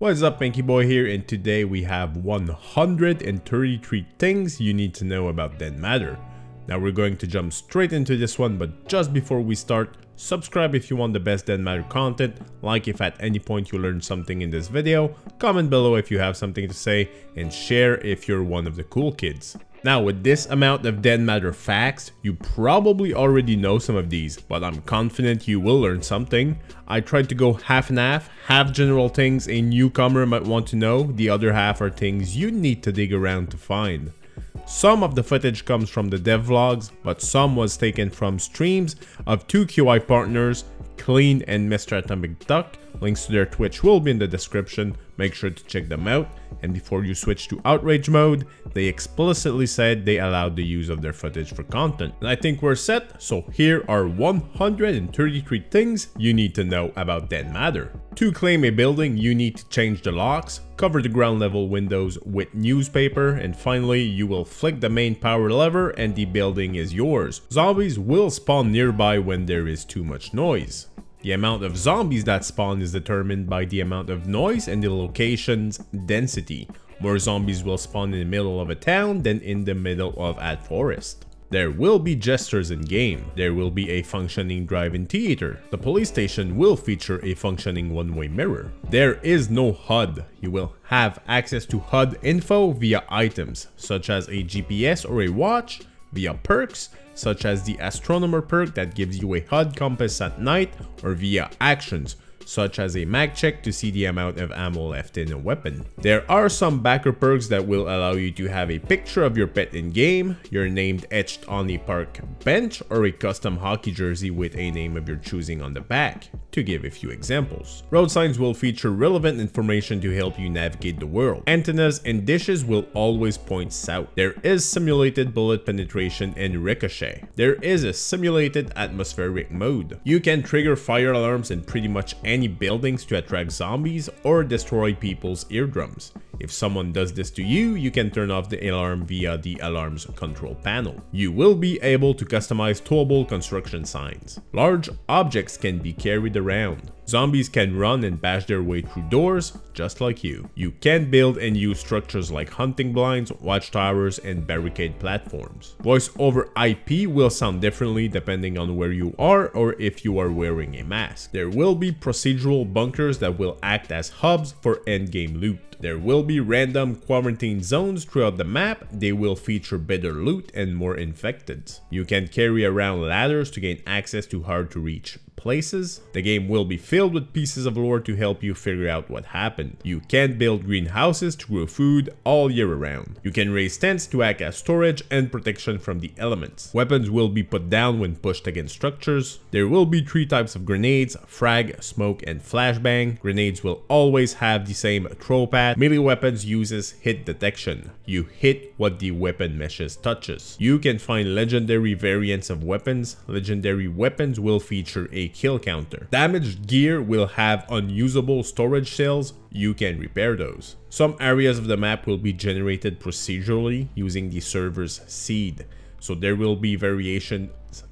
What is up, Hankiboy here, and today we have 133 things you need to know about dead matter. Now we're going to jump straight into this one, but just before we start, subscribe if you want the best dead matter content, like if at any point you learned something in this video, comment below if you have something to say, and share if you're one of the cool kids. Now with this amount of dead matter facts, you probably already know some of these, but I'm confident you will learn something. I tried to go half and half general things a newcomer might want to know, the other half are things you need to dig around to find. Some of the footage comes from the devlogs, but some was taken from streams of two QI partners, Klean and Mr.AtomicDuck. Links to their Twitch will be in the description, make sure to check them out. And before you switch to outrage mode, they explicitly said they allowed the use of their footage for content. And I think we're set, so here are 133 things you need to know about dead matter. To claim a building, you need to change the locks, cover the ground level windows with newspaper, and finally you will flick the main power lever and the building is yours. Zombies will spawn nearby when there is too much noise. The amount of zombies that spawn is determined by the amount of noise and the location's density. More zombies will spawn in the middle of a town than in the middle of a forest. There will be gestures in game. There will be a functioning drive-in theater. The police station will feature a functioning one-way mirror. There is no HUD. You will have access to HUD info via items, such as a GPS or a watch, via perks, such as the astronomer perk that gives you a HUD compass at night, or via actions, such as a mag check to see the amount of ammo left in a weapon. There are some backer perks that will allow you to have a picture of your pet in game, your name etched on a park bench, or a custom hockey jersey with a name of your choosing on the back, to give a few examples. Road signs will feature relevant information to help you navigate the world. Antennas and dishes will always point south. There is simulated bullet penetration and ricochet. There is a simulated atmospheric mode. You can trigger fire alarms in pretty much any buildings to attract zombies or destroy people's eardrums. If someone does this to you, you can turn off the alarm via the alarm's control panel. You will be able to customize towable construction signs. Large objects can be carried around. Zombies can run and bash their way through doors, just like you. You can build and use structures like hunting blinds, watchtowers, and barricade platforms. Voice over IP will sound differently depending on where you are or if you are wearing a mask. There will be procedural bunkers that will act as hubs for endgame loot. There will be random quarantine zones throughout the map. They will feature better loot and more infected. You can carry around ladders to gain access to hard to reach places. The game will be filled with pieces of lore to help you figure out what happened. You can build greenhouses to grow food all year around. You can raise tents to act as storage and protection from the elements. Weapons will be put down when pushed against structures. There will be 3 types of grenades: frag, smoke, and flashbang. Grenades will always have the same throw path. Melee weapons uses hit detection. You hit what the weapon meshes touches. You can find legendary variants of weapons. Legendary weapons will feature a kill counter. Damaged gear will have unusable storage cells. You can repair those. Some areas of the map will be generated procedurally using the server's seed. So there will be variations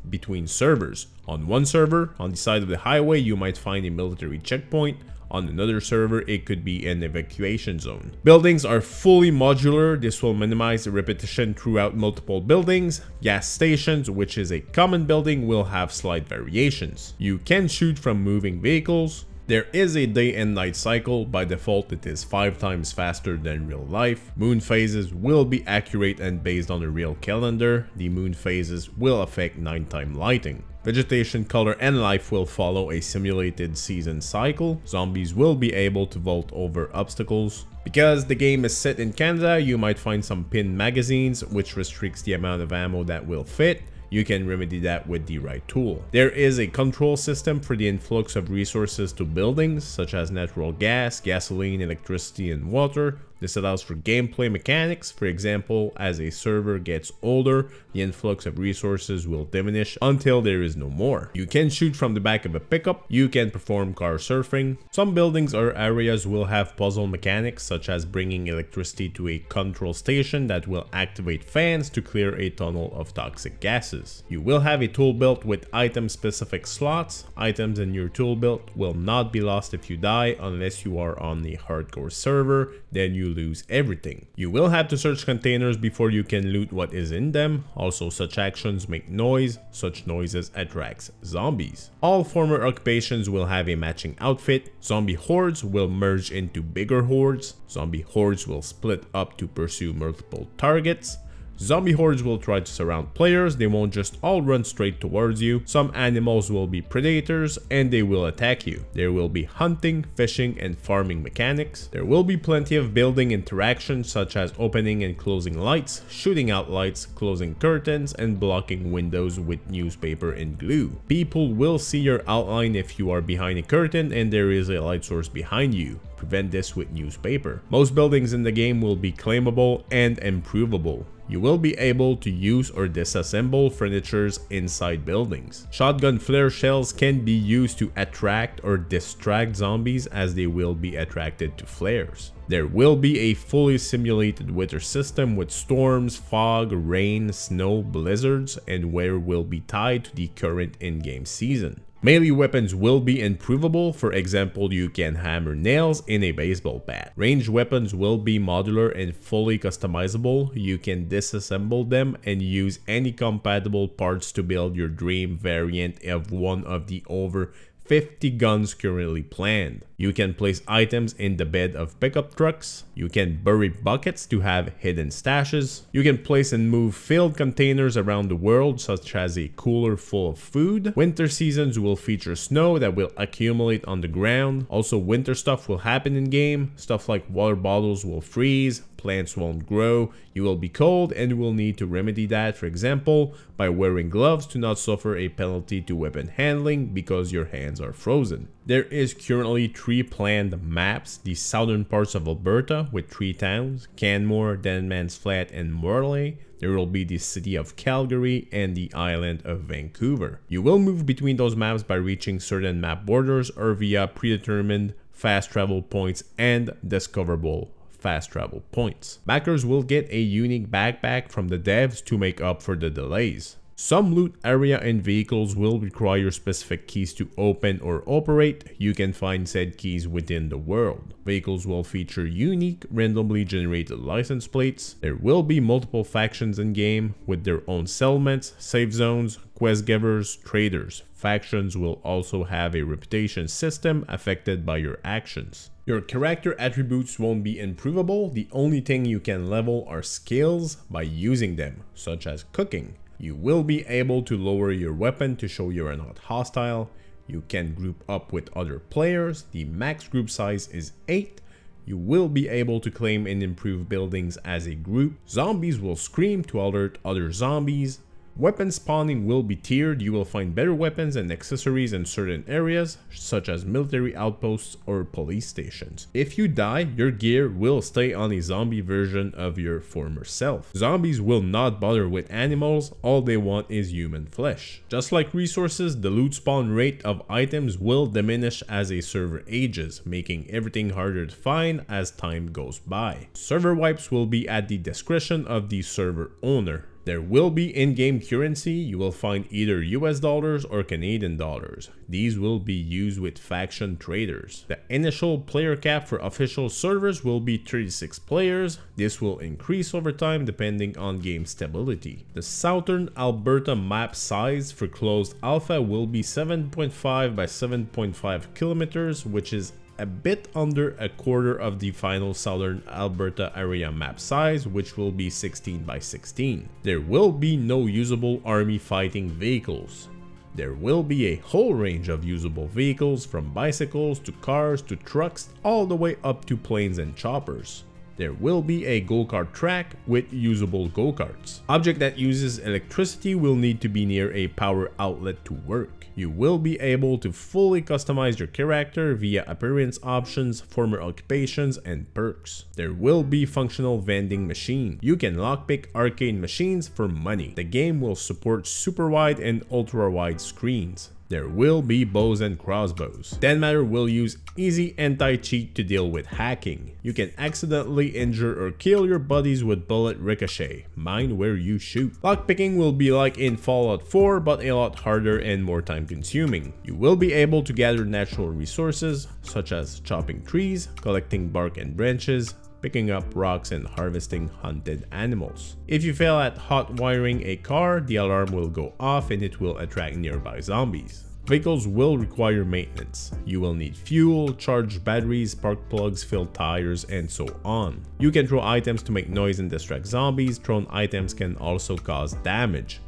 between servers. On one server, on the side of the highway, you might find a military checkpoint. On another server, it could be an evacuation zone. Buildings are fully modular. This will minimize the repetition throughout multiple buildings. Gas stations, which is a common building, will have slight variations. You can shoot from moving vehicles. There is a day and night cycle. By default, it is 5 times faster than real life. Moon phases will be accurate and based on a real calendar. The moon phases will affect nighttime lighting. Vegetation, color, and life will follow a simulated season cycle. Zombies will be able to vault over obstacles. Because the game is set in Canada, you might find some pinned magazines, which restricts the amount of ammo that will fit. You can remedy that with the right tool. There is a control system for the influx of resources to buildings, such as natural gas, gasoline, electricity, and water. This allows for gameplay mechanics. For example, as a server gets older, the influx of resources will diminish until there is no more. You can shoot from the back of a pickup. You can perform car surfing. Some buildings or areas will have puzzle mechanics, such as bringing electricity to a control station that will activate fans to clear a tunnel of toxic gases. You will have a tool belt with item specific slots. Items in your tool belt will not be lost if you die unless you are on the hardcore server, then you lose everything. You will have to search containers before you can loot what is in them. Also, such actions make noise. Such noises attracts zombies. All former occupations will have a matching outfit. Zombie hordes will merge into bigger hordes. Zombie hordes will split up to pursue multiple targets. Zombie hordes will try to surround players. They won't just all run straight towards you. Some animals will be predators and they will attack you. There will be hunting, fishing, and farming mechanics. There will be plenty of building interactions, such as opening and closing lights, shooting out lights, closing curtains, and blocking windows with newspaper and glue. People will see your outline if you are behind a curtain and there is a light source behind you. Prevent this with newspaper. Most buildings in the game will be claimable and improvable. You will be able to use or disassemble furnitures inside buildings. Shotgun flare shells can be used to attract or distract zombies, as they will be attracted to flares. There will be a fully simulated weather system with storms, fog, rain, snow, blizzards, and weather will be tied to the current in-game season. Melee weapons will be improvable. For example, you can hammer nails in a baseball bat. Ranged weapons will be modular and fully customizable. You can disassemble them and use any compatible parts to build your dream variant of one of the over 50 guns currently planned. You can place items in the bed of pickup trucks. You can bury buckets to have hidden stashes. You can place and move filled containers around the world, such as a cooler full of food. Winter seasons will feature snow that will accumulate on the ground. Also, winter stuff will happen in game. Stuff like water bottles will freeze. Plants won't grow, you will be cold, and will need to remedy that, for example, by wearing gloves to not suffer a penalty to weapon handling because your hands are frozen. There is currently 3 planned maps: the southern parts of Alberta with 3 towns, Canmore, Deadman's Flat, and Morley. There will be the city of Calgary and the island of Vancouver. You will move between those maps by reaching certain map borders or via predetermined fast travel points and discoverable fast travel points. Backers will get a unique backpack from the devs to make up for the delays. Some loot area and vehicles will require specific keys to open or operate. You can find said keys within the world. Vehicles will feature unique, randomly generated license plates. There will be multiple factions in game with their own settlements, safe zones, quest givers, traders. Factions will also have a reputation system affected by your actions. Your character attributes won't be improvable. The only thing you can level are skills by using them, such as cooking. You will be able to lower your weapon to show you are not hostile. You can group up with other players. The max group size is 8. You will be able to claim and improve buildings as a group. Zombies will scream to alert other zombies. Weapon spawning will be tiered. You will find better weapons and accessories in certain areas, such as military outposts or police stations. If you die, your gear will stay on a zombie version of your former self. Zombies will not bother with animals. All they want is human flesh. Just like resources, the loot spawn rate of items will diminish as a server ages, making everything harder to find as time goes by. Server wipes will be at the discretion of the server owner. There will be in-game currency. You will find either US dollars or Canadian dollars. These will be used with faction traders. The initial player cap for official servers will be 36 players. This will increase over time depending on game stability. The Southern Alberta map size for closed alpha will be 7.5 by 7.5 kilometers, which is a bit under a quarter of the final Southern Alberta area map size, which will be 16 by 16. There will be no usable army fighting vehicles. There will be a whole range of usable vehicles, from bicycles to cars to trucks, all the way up to planes and choppers. There will be a go-kart track with usable go-karts. Object that uses electricity will need to be near a power outlet to work. You will be able to fully customize your character via appearance options, former occupations, and perks. There will be functional vending machine. You can lockpick arcade machines for money. The game will support super wide and ultra wide screens. There will be bows and crossbows. Den Matter will use easy anti-cheat to deal with hacking. You can accidentally injure or kill your buddies with bullet ricochet. Mind where you shoot. Lockpicking will be like in Fallout 4 but a lot harder and more time consuming. You will be able to gather natural resources such as chopping trees, collecting bark and branches, picking up rocks and harvesting hunted animals. If you fail at hot wiring a car, the alarm will go off and it will attract nearby zombies. Vehicles will require maintenance. You will need fuel, charged batteries, spark plugs, filled tires, and so on. You can throw items to make noise and distract zombies. Thrown items can also cause damage.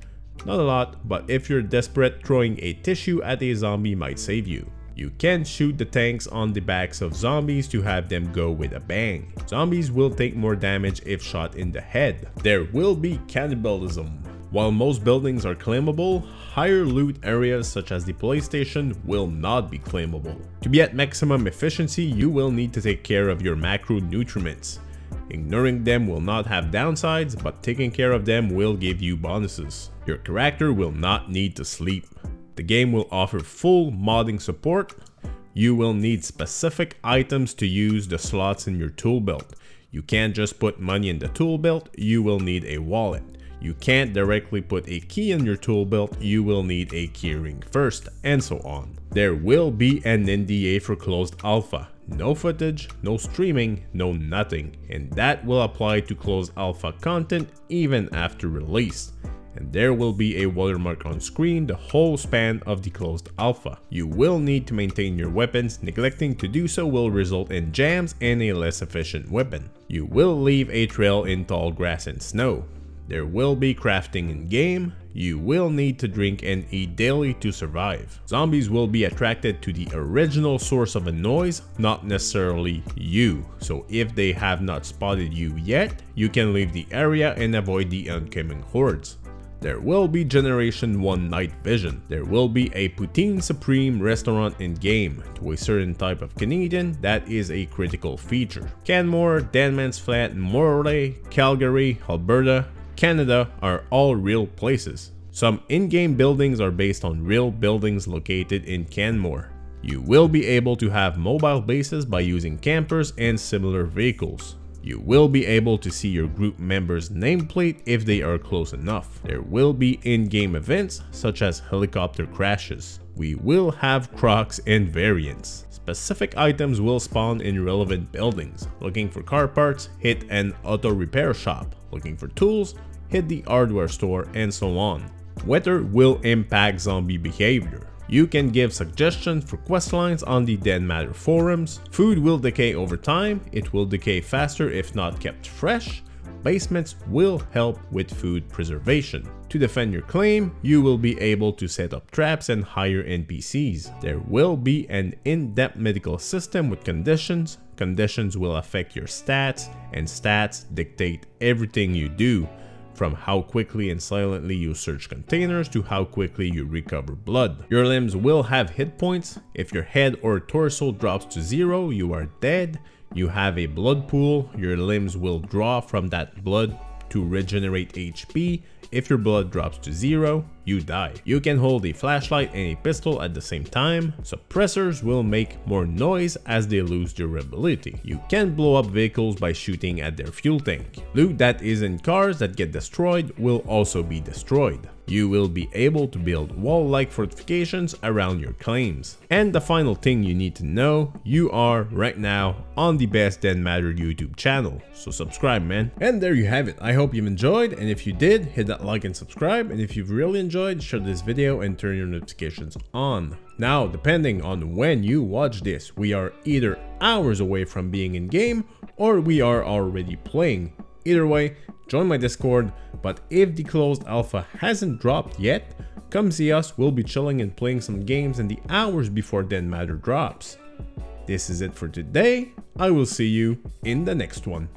Not a lot, but if you're desperate, throwing a tissue at a zombie might save you. You can shoot the tanks on the backs of zombies to have them go with a bang. Zombies will take more damage if shot in the head. There will be cannibalism. While most buildings are claimable, higher loot areas such as the police station will not be claimable. To be at maximum efficiency, you will need to take care of your macronutriments. Ignoring them will not have downsides, but taking care of them will give you bonuses. Your character will not need to sleep. The game will offer full modding support. You will need specific items to use the slots in your tool belt. You can't just put money in the tool belt, you will need a wallet. You can't directly put a key in your tool belt, you will need a keyring first, and so on. There will be an NDA for closed alpha. No footage, no streaming, no nothing. And that will apply to closed alpha content even after release. And there will be a watermark on screen the whole span of the closed alpha. You will need to maintain your weapons. Neglecting to do so will result in jams and a less efficient weapon. You will leave a trail in tall grass and snow. There will be crafting in game. You will need to drink and eat daily to survive. Zombies will be attracted to the original source of a noise, not necessarily you. So if they have not spotted you yet, you can leave the area and avoid the oncoming hordes. There will be Generation 1 night vision. There will be a Poutine Supreme restaurant in game. To a certain type of Canadian, that is a critical feature. Canmore, Denmans Flat, Morley, Calgary, Alberta, Canada are all real places. Some in-game buildings are based on real buildings located in Canmore. You will be able to have mobile bases by using campers and similar vehicles. You will be able to see your group members' nameplate if they are close enough. There will be in-game events such as helicopter crashes. We will have crocs and variants. Specific items will spawn in relevant buildings. Looking for car parts, hit an auto repair shop. Looking for tools, hit the hardware store, and so on. Weather will impact zombie behavior. You can give suggestions for questlines on the Den Matter forums. Food will decay over time. It will decay faster if not kept fresh. Basements will help with food preservation. To defend your claim, you will be able to set up traps and hire NPCs. There will be an in-depth medical system with conditions. Conditions will affect your stats, and stats dictate everything you do. From how quickly and silently you search containers to how quickly you recover blood. Your limbs will have hit points. If your head or torso drops to 0, you are dead. You have a blood pool. Your limbs will draw from that blood to regenerate HP. If your blood drops to 0, you die. You can hold a flashlight and a pistol at the same time. Suppressors will make more noise as they lose durability. You can blow up vehicles by shooting at their fuel tank. Loot that is in cars that get destroyed will also be destroyed. You will be able to build wall-like fortifications around your claims. And the final thing you need to know, you are right now on the best Den Matter YouTube channel. So subscribe, man. And there you have it. I hope you've enjoyed, and if you did, hit that like and subscribe, and if you've really enjoyed, share this video and turn your notifications on. Now, depending on when you watch this, we are either hours away from being in game or we are already playing. Either way, join my Discord, but if the closed alpha hasn't dropped yet, come see us. We'll be chilling and playing some games in the hours before Den Matter drops. This is it for today. I will see you in the next one.